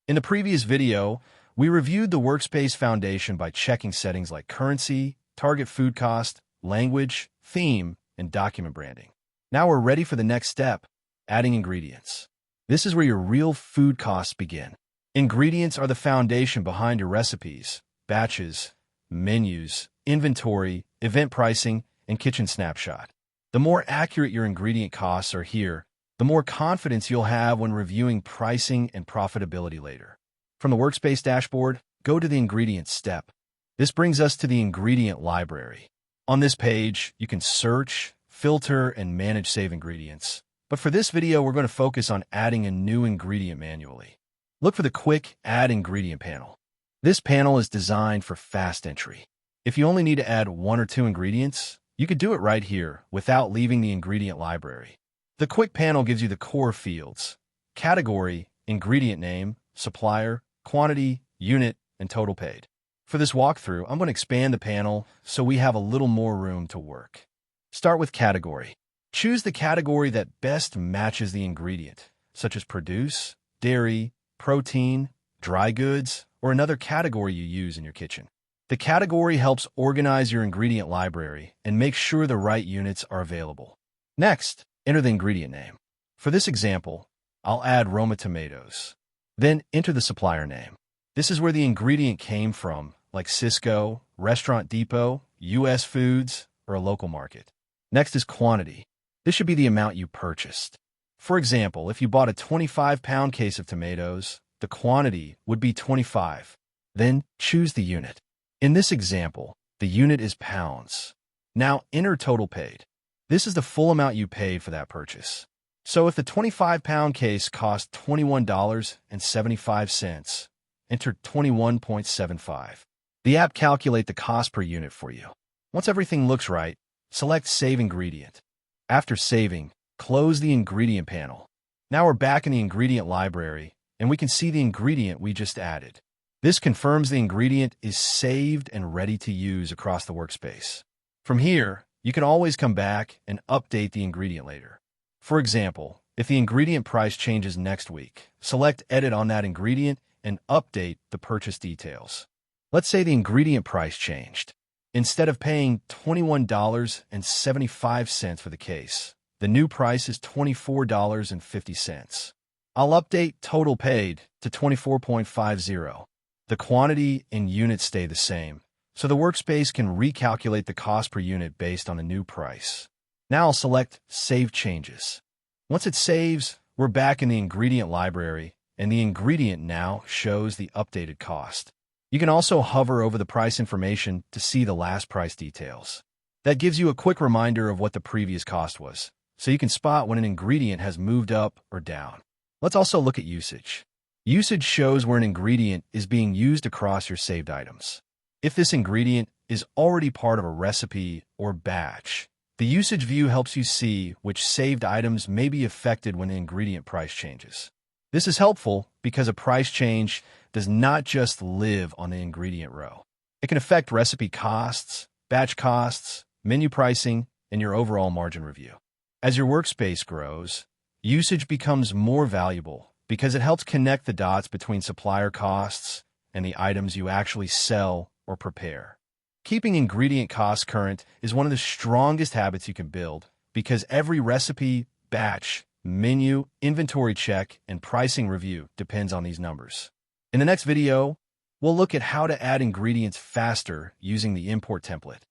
In the previous video, we reviewed the workspace foundation by checking settings like currency, target food cost, language, theme, and document branding. Now we're ready for the next step, adding ingredients. This is where your real food costs begin. Ingredients are the foundation behind your recipes, batches, menus, inventory, event pricing, and kitchen snapshot. The more accurate your ingredient costs are here, the more confidence you'll have when reviewing pricing and profitability later. From the workspace dashboard, go to the ingredients step. This brings us to the ingredient library. On this page, you can search, filter, and manage save ingredients. But for this video, we're going to focus on adding a new ingredient manually. Look for the quick Add Ingredient panel. This panel is designed for fast entry. If you only need to add 1 or 2 ingredients, you could do it right here without leaving the ingredient library. The quick panel gives you the core fields: category, ingredient name, supplier, quantity, unit, and total paid. For this walkthrough, I'm going to expand the panel so we have a little more room to work. Start with category. Choose the category that best matches the ingredient, such as produce, dairy, protein, dry goods, or another category you use in your kitchen. The category helps organize your ingredient library and make sure the right units are available. Next, enter the ingredient name. For this example, I'll add Roma tomatoes. Then enter the supplier name. This is where the ingredient came from, like Cisco, Restaurant Depot, US Foods, or a local market. Next is quantity. This should be the amount you purchased. For example, if you bought a 25-pound case of tomatoes, the quantity would be 25. Then choose the unit. In this example, the unit is pounds. Now enter total paid. This is the full amount you paid for that purchase. So if the 25-pound case cost $21.75, enter 21.75. The app calculates the cost per unit for you. Once everything looks right, select Save Ingredient. After saving, close the ingredient panel. Now we're back in the ingredient library, and we can see the ingredient we just added. This confirms the ingredient is saved and ready to use across the workspace. From here, you can always come back and update the ingredient later. For example, if the ingredient price changes next week, select Edit on that ingredient and update the purchase details. Let's say the ingredient price changed. Instead of paying $21.75 for the case, the new price is $24.50. I'll update total paid to 24.50. The quantity and units stay the same, so the workspace can recalculate the cost per unit based on a new price. Now I'll select Save Changes. Once it saves, we're back in the ingredient library, and the ingredient now shows the updated cost. You can also hover over the price information to see the last price details. That gives you a quick reminder of what the previous cost was, so you can spot when an ingredient has moved up or down. Let's also look at usage. Usage shows where an ingredient is being used across your saved items. If this ingredient is already part of a recipe or batch, the usage view helps you see which saved items may be affected when the ingredient price changes. This is helpful because a price change does not just live on the ingredient row. It can affect recipe costs, batch costs, menu pricing, and your overall margin review. As your workspace grows, usage becomes more valuable because it helps connect the dots between supplier costs and the items you actually sell or prepare. Keeping ingredient costs current is one of the strongest habits you can build because every recipe, batch, menu, inventory check, and pricing review depends on these numbers. In the next video, we'll look at how to add ingredients faster using the import template.